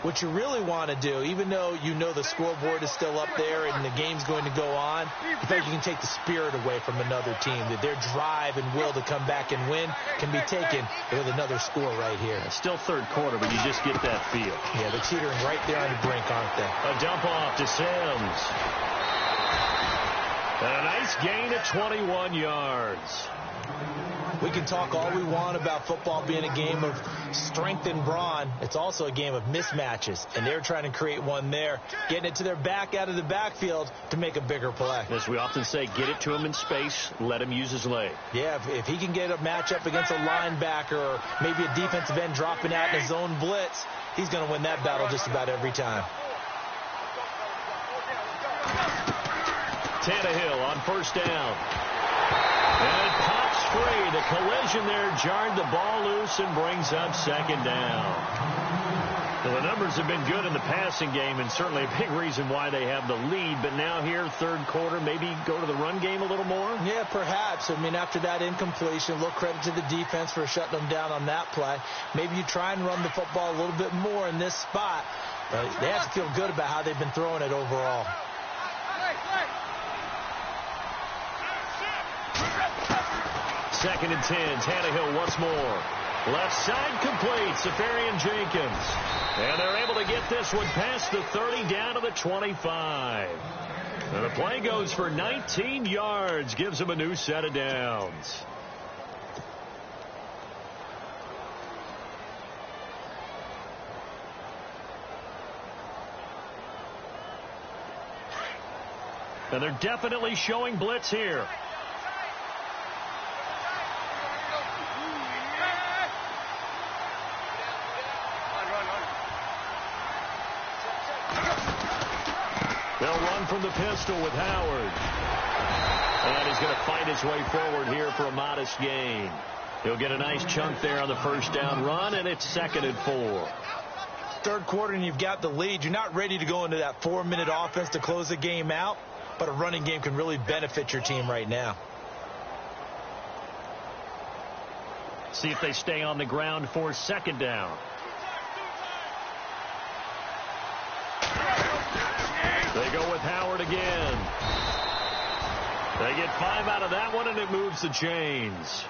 what you really want to do, even though you know the scoreboard is still up there and the game's going to go on, I think you can take the spirit away from another team, that their drive and will to come back and win can be taken with another score right here. It's still third quarter, but you just get that feel. Yeah, they're teetering right there on the brink, aren't they? A dump off to Sims. And a nice gain of 21 yards. We can talk all we want about football being a game of strength and brawn. It's also a game of mismatches, and they're trying to create one there, getting it to their back out of the backfield to make a bigger play. As we often say, get it to him in space, let him use his leg. Yeah, if he can get a matchup against a linebacker or maybe a defensive end dropping out in a zone blitz, he's going to win that battle just about every time. Tannehill on first down. And it pops free. The collision there jarred the ball loose and brings up second down. Well, the numbers have been good in the passing game, and certainly a big reason why they have the lead. But now here, third quarter, maybe go to the run game a little more? Yeah, perhaps. I mean, after that incompletion, a little credit to the defense for shutting them down on that play. Maybe you try and run the football a little bit more in this spot. But they have to feel good about how they've been throwing it overall. Second and 10. Tannehill once more. Left side complete. Safarian Jenkins. And they're able to get this one past the 30 down to the 25. And the play goes for 19 yards. Gives them a new set of downs. And they're definitely showing blitz here. They'll run from the pistol with Howard. And he's going to fight his way forward here for a modest gain. He'll get a nice chunk there on the first down run, and it's 2nd and 4. Third quarter, and you've got the lead. You're not ready to go into that 4-minute offense to close the game out, but a running game can really benefit your team right now. See if they stay on the ground for second down. They go with Howard again. They get 5 out of that one, and it moves the chains.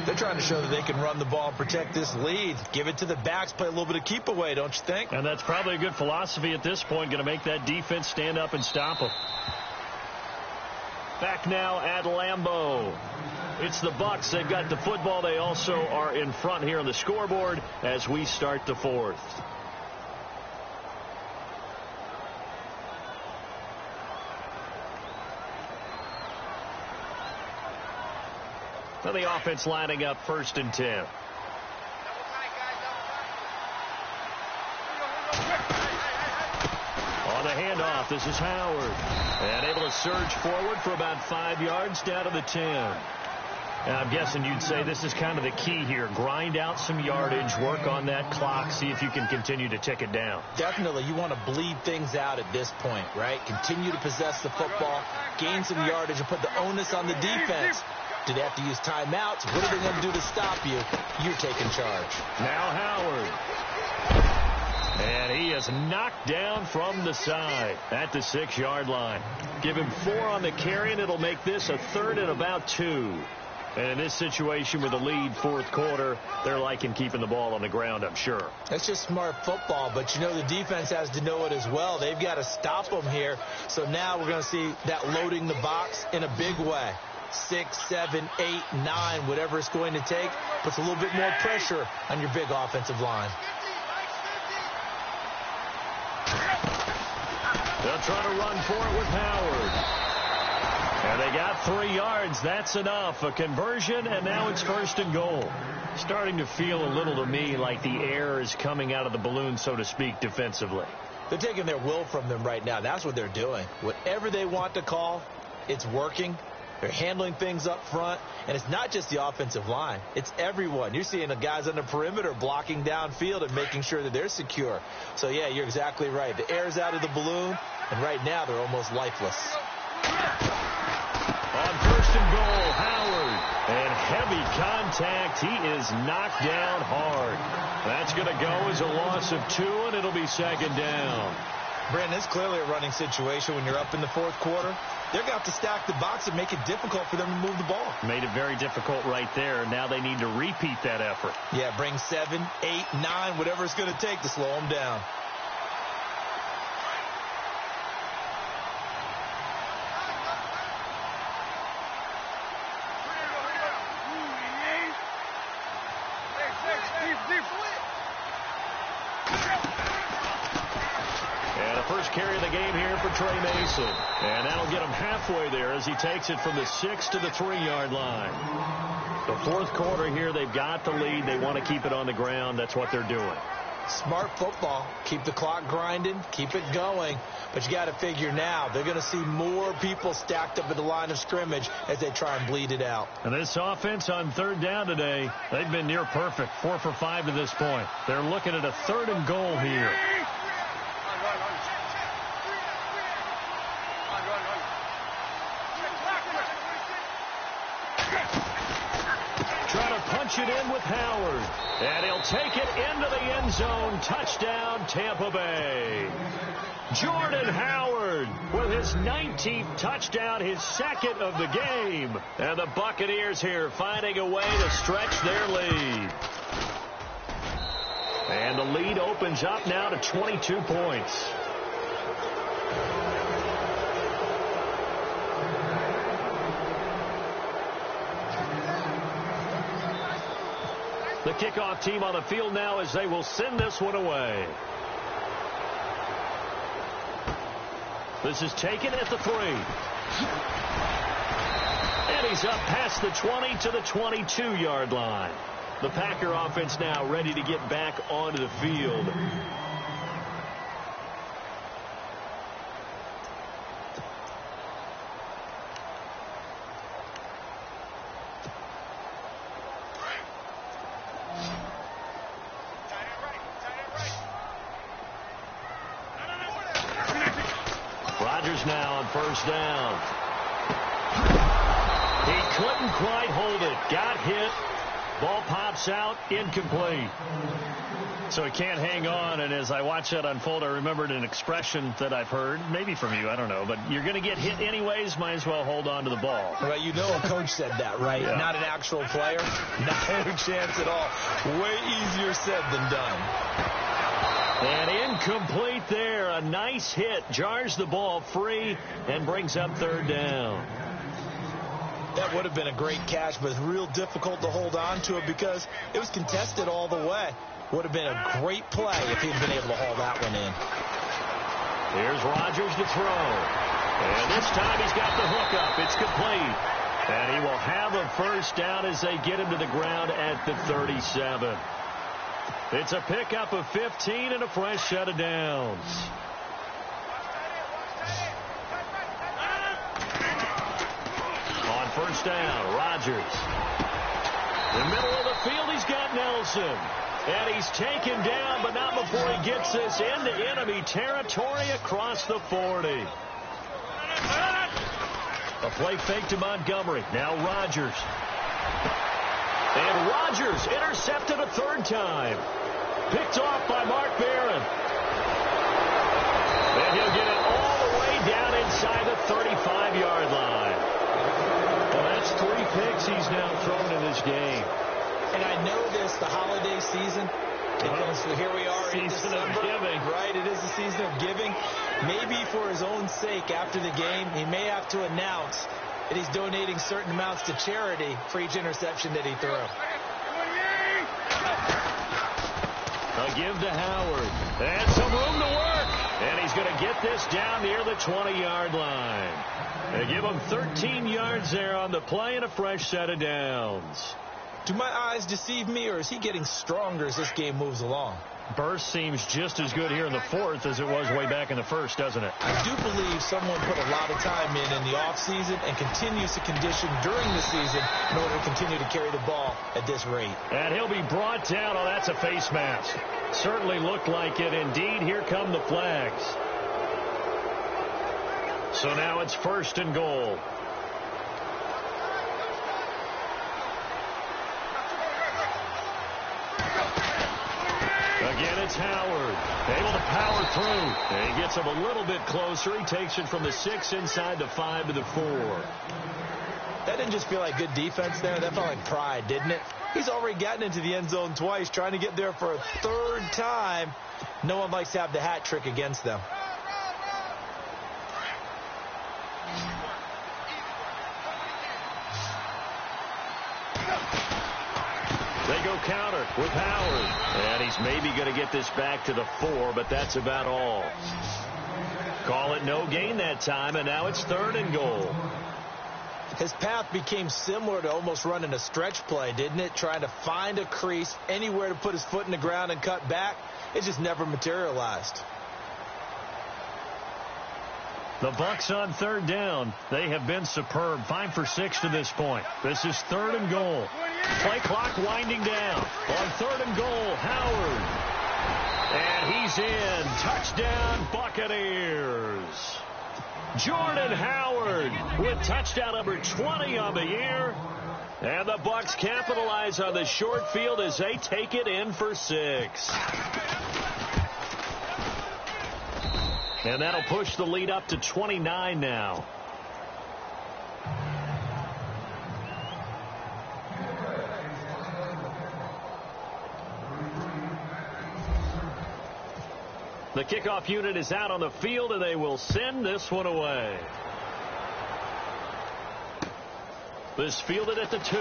They're trying to show that they can run the ball and protect this lead. Give it to the backs, play a little bit of keep away, don't you think? And that's probably a good philosophy at this point, going to make that defense stand up and stop them. Back now at Lambeau. It's the Bucs. They've got the football. They also are in front here on the scoreboard as we start the fourth. So the offense lining up 1st and 10. On the handoff, this is Howard. And able to surge forward for about 5 yards down to the 10. And I'm guessing you'd say this is kind of the key here. Grind out some yardage, work on that clock, see if you can continue to tick it down. Definitely. You want to bleed things out at this point, right? Continue to possess the football, gain some yardage, and put the onus on the defense. Do they have to use timeouts? What are they going to do to stop you? You're taking charge. Now Howard. And he is knocked down from the side at the 6-yard line. Give him 4 on the carry, and it'll make this a 3rd and about 2. And in this situation with the lead 4th quarter, they're liking keeping the ball on the ground, I'm sure. That's just smart football, but you know the defense has to know it as well. They've got to stop them here. So now we're going to see that loading the box in a big way. 6, 7, 8, 9, whatever it's going to take, puts a little bit more pressure on your big offensive line. They'll try to run for it with Howard. And they got 3 yards. That's enough. A conversion, and now it's 1st and goal. Starting to feel a little to me like the air is coming out of the balloon, so to speak, defensively. They're taking their will from them right now. That's what they're doing. Whatever they want to call, it's working. They're handling things up front, and it's not just the offensive line. It's everyone. You're seeing the guys on the perimeter blocking downfield and making sure that they're secure. So, yeah, you're exactly right. The air's out of the balloon, and right now they're almost lifeless. On 1st and goal, Howard. And heavy contact. He is knocked down hard. That's going to go as a loss of 2, and it'll be 2nd down. Brandon, it's clearly a running situation when you're up in the 4th quarter. They're going to have to stack the box and make it difficult for them to move the ball. Made it very difficult right there. Now they need to repeat that effort. Yeah, bring 7, 8, 9, whatever it's going to take to slow them down. First carry of the game here for Trey Mason. And that'll get him halfway there as he takes it from the 6 to the 3-yard line. The 4th quarter here, they've got the lead. They want to keep it on the ground. That's what they're doing. Smart football. Keep the clock grinding. Keep it going. But you got to figure now, they're going to see more people stacked up at the line of scrimmage as they try and bleed it out. And this offense on 3rd down today, they've been near perfect. 4 for 5 to this point. They're looking at a 3rd and goal here. Punch it in with Howard. And he'll take it into the end zone. Touchdown, Tampa Bay. Jordan Howard with his 19th touchdown, his 2nd of the game. And the Buccaneers here finding a way to stretch their lead. And the lead opens up now to 22 points. The kickoff team on the field now as they will send this one away. This is taken at the 3. And he's up past the 20 to the 22-yard line. The Packer offense now ready to get back onto the field. Now on 1st down. He couldn't quite hold it. Got hit. Ball pops out, incomplete. So he can't hang on, and as I watch that unfold, I remembered an expression that I've heard, maybe from you, I don't know, but you're going to get hit anyways, might as well hold on to the ball. Well, you know a coach said that, right? Yeah. Not an actual player. Not a chance at all. Way easier said than done. And incomplete there. A nice hit. Jars the ball free and brings up third down. That would have been a great catch, but it's real difficult to hold on to it because it was contested all the way. Would have been a great play if he'd been able to haul that one in. Here's Rodgers to throw. And this time he's got the hook up. It's complete. And he will have a first down as they get him to the ground at the 37. It's a pickup of 15 and a fresh set of downs. On first down, Rodgers. In the middle of the field, he's got Nelson. And he's taken down, but not before he gets this into enemy territory across the 40. A play fake to Montgomery. Now Rodgers. And Rodgers intercepted a third time. Picked off by Mark Barron. And he'll get it all the way down inside the 35-yard line. Well, that's 3 picks he's now thrown in this game. And I know this, the holiday season, because here we are in December, of giving. Right, it is the season of giving. Maybe for his own sake after the game, he may have to announce that he's donating certain amounts to charity for each interception that he threw. A give to Howard. And some room to work. And he's going to get this down near the 20-yard line. They give him 13 yards there on the play and a fresh set of downs. Do my eyes deceive me, or is he getting stronger as this game moves along? Burst seems just as good here in the fourth as it was way back in the first, doesn't it? I do believe someone put a lot of time in the offseason and continues to condition during the season in order to continue to carry the ball at this rate. And he'll be brought down. Oh, that's a face mask. Certainly looked like it. Indeed, here come the flags. So now it's first and goal. Again, it's Howard. Able to power through. And he gets him a little bit closer. He takes it from the 6 inside the 5 to the 4. That didn't just feel like good defense there. That felt like pride, didn't it? He's already gotten into the end zone twice, trying to get there for a third time. No one likes to have the hat trick against them. They go counter with Howard. And he's maybe going to get this back to the 4, but that's about all. Call it no gain that time, and now it's third and goal. His path became similar to almost running a stretch play, didn't it? Trying to find a crease, anywhere to put his foot in the ground and cut back. It just never materialized. The Bucs on third down. They have been superb. 5 for 6 to this point. This is third and goal. Play clock winding down. On third and goal, Howard. And he's in. Touchdown, Buccaneers. Jordan Howard with touchdown number 20 on the year. And the Bucs capitalize on the short field as they take it in for 6. And that'll push the lead up to 29 now. The kickoff unit is out on the field, and they will send this one away. This fielded at the 2.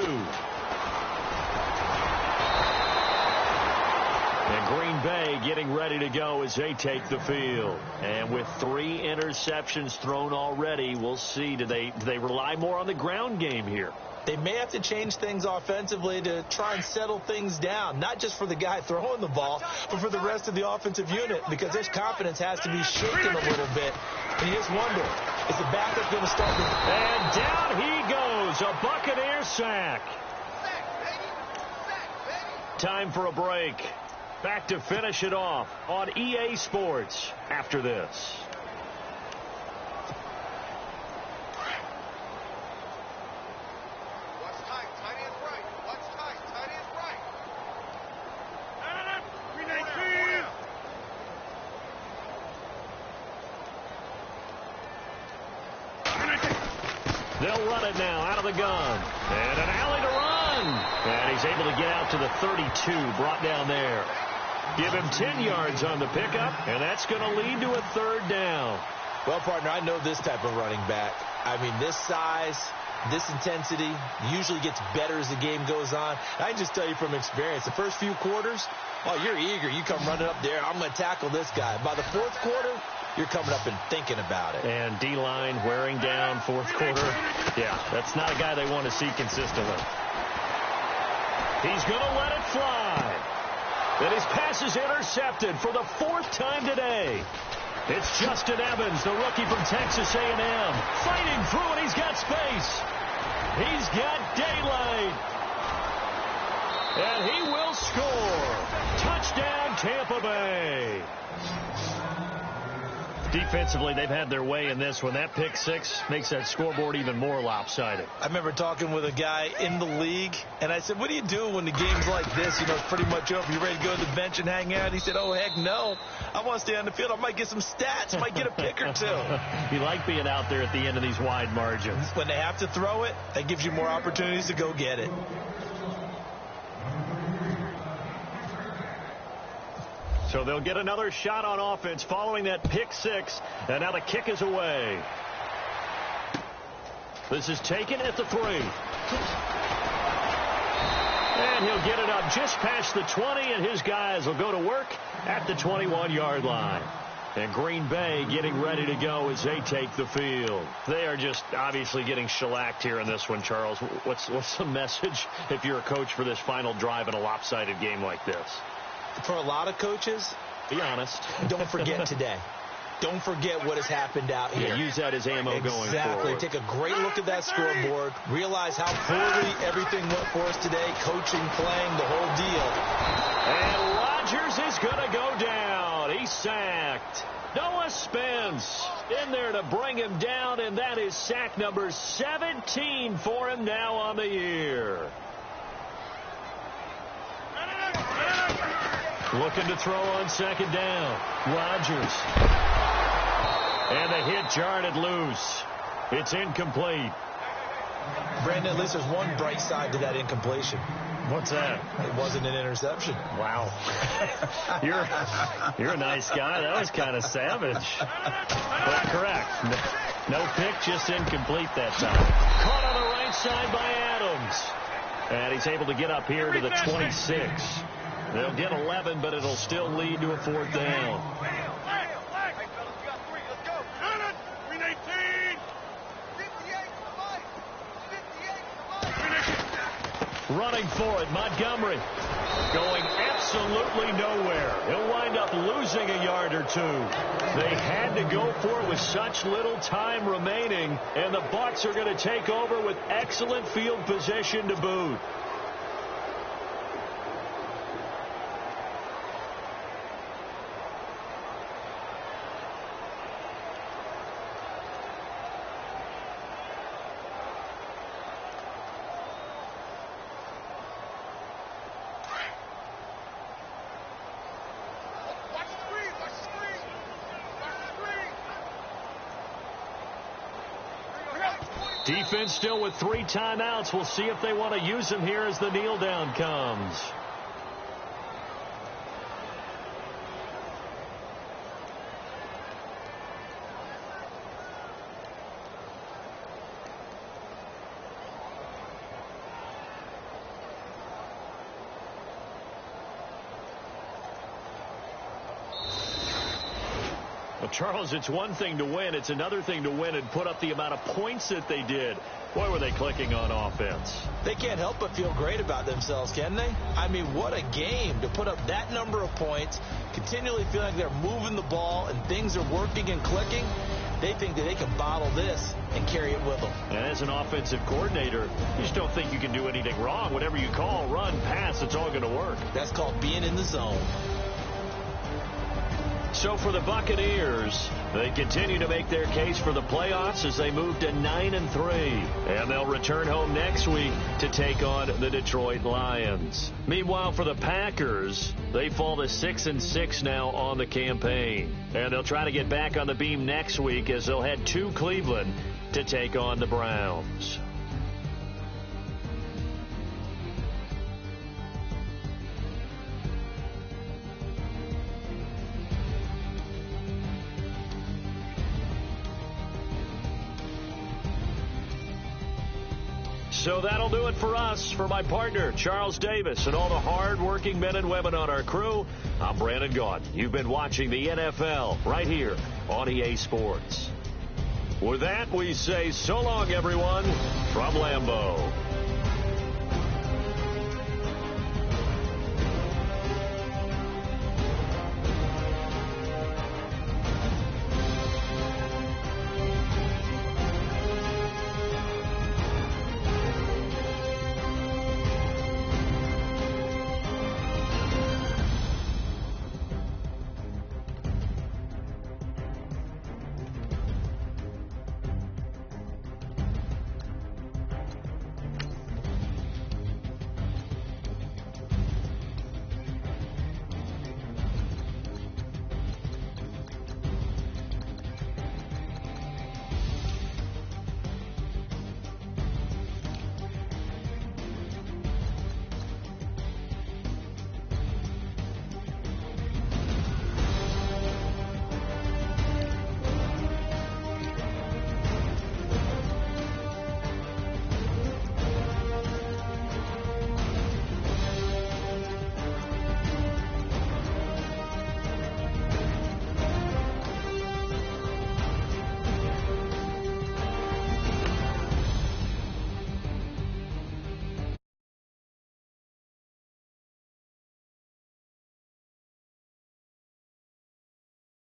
And Green Bay getting ready to go as they take the field. And with 3 interceptions thrown already, we'll see. Do they rely more on the ground game here? They may have to change things offensively to try and settle things down, not just for the guy throwing the ball, but for the rest of the offensive unit, because their confidence has to be shaken a little bit. And you just wonder, is the backup going to start? And down he goes, a Buccaneer sack. Time for a break. Back to finish it off on EA Sports after this. They'll run it now out of the gun. And an alley to run. And he's able to get out to the 32, brought down there. Give him 10 yards on the pickup, and that's going to lead to a third down. Well, partner, I know this type of running back. I mean, this size, this intensity usually gets better as the game goes on. I can just tell you from experience, the first few quarters, oh, you're eager. You come running up there, I'm going to tackle this guy. By the fourth quarter, you're coming up and thinking about it. And D-line wearing down fourth quarter. Yeah, that's not a guy they want to see consistently. He's going to let it fly. And his pass is intercepted for the fourth time today. It's Justin Evans, the rookie from Texas A&M, fighting through, and he's got space. He's got daylight. And he will score. Touchdown, Tampa Bay. Defensively, they've had their way in this one. That pick six makes that scoreboard even more lopsided. I remember talking with a guy in the league, and I said, what do you do when the game's like this? You know, it's pretty much over. You ready to go to the bench and hang out? He said, oh, heck no. I want to stay on the field. I might get some stats. I might get a pick or two. You like being out there at the end of these wide margins. When they have to throw it, that gives you more opportunities to go get it. So they'll get another shot on offense following that pick six. And now the kick is away. This is taken at the 3. And he'll get it up just past the 20, and his guys will go to work at the 21-yard line. And Green Bay getting ready to go as they take the field. They are just obviously getting shellacked here in this one, Charles. What's the message if you're a coach for this final drive in a lopsided game like this? For a lot of coaches, be honest. Don't forget today. Don't forget what has happened out here. Yeah, use that as ammo going forward. Exactly. Take a great look at that scoreboard. Realize how poorly everything went for us today. Coaching, playing, the whole deal. And Rodgers is going to go down. He's sacked. Noah Spence in there to bring him down, and that is sack number 17 for him now on the year. Looking to throw on second down. Rodgers. And the hit jarred it loose. It's incomplete. Brandon, at least there's one bright side to that incompletion. What's that? It wasn't an interception. Wow. You're a nice guy. That was kind of savage. But correct. No pick, just incomplete that time. Caught on the right side by Adams. And he's able to get up here to the 26. They'll get 11, but it'll still lead to a fourth down. Running for it, Montgomery. Going absolutely nowhere. He'll wind up losing a yard or two. They had to go for it with such little time remaining, and the Bucs are going to take over with excellent field position to boot. Defense still with 3 timeouts. We'll see if they want to use them here as the kneel down comes. Well, Charles, it's one thing to win. It's another thing to win and put up the amount of points that they did. Boy, were they clicking on offense. They can't help but feel great about themselves, can they? I mean, what a game to put up that number of points, continually feeling like they're moving the ball and things are working and clicking. They think that they can bottle this and carry it with them. And as an offensive coordinator, you just don't think you can do anything wrong. Whatever you call, run, pass, it's all going to work. That's called being in the zone. So for the Buccaneers, they continue to make their case for the playoffs as they move to 9-3. And they'll return home next week to take on the Detroit Lions. Meanwhile, for the Packers, they fall to 6-6 now on the campaign. And they'll try to get back on the beam next week as they'll head to Cleveland to take on the Browns. So that'll do it for us. For my partner, Charles Davis, and all the hard-working men and women on our crew, I'm Brandon Gaudin. You've been watching the NFL right here on EA Sports. With that, we say so long, everyone, from Lambeau.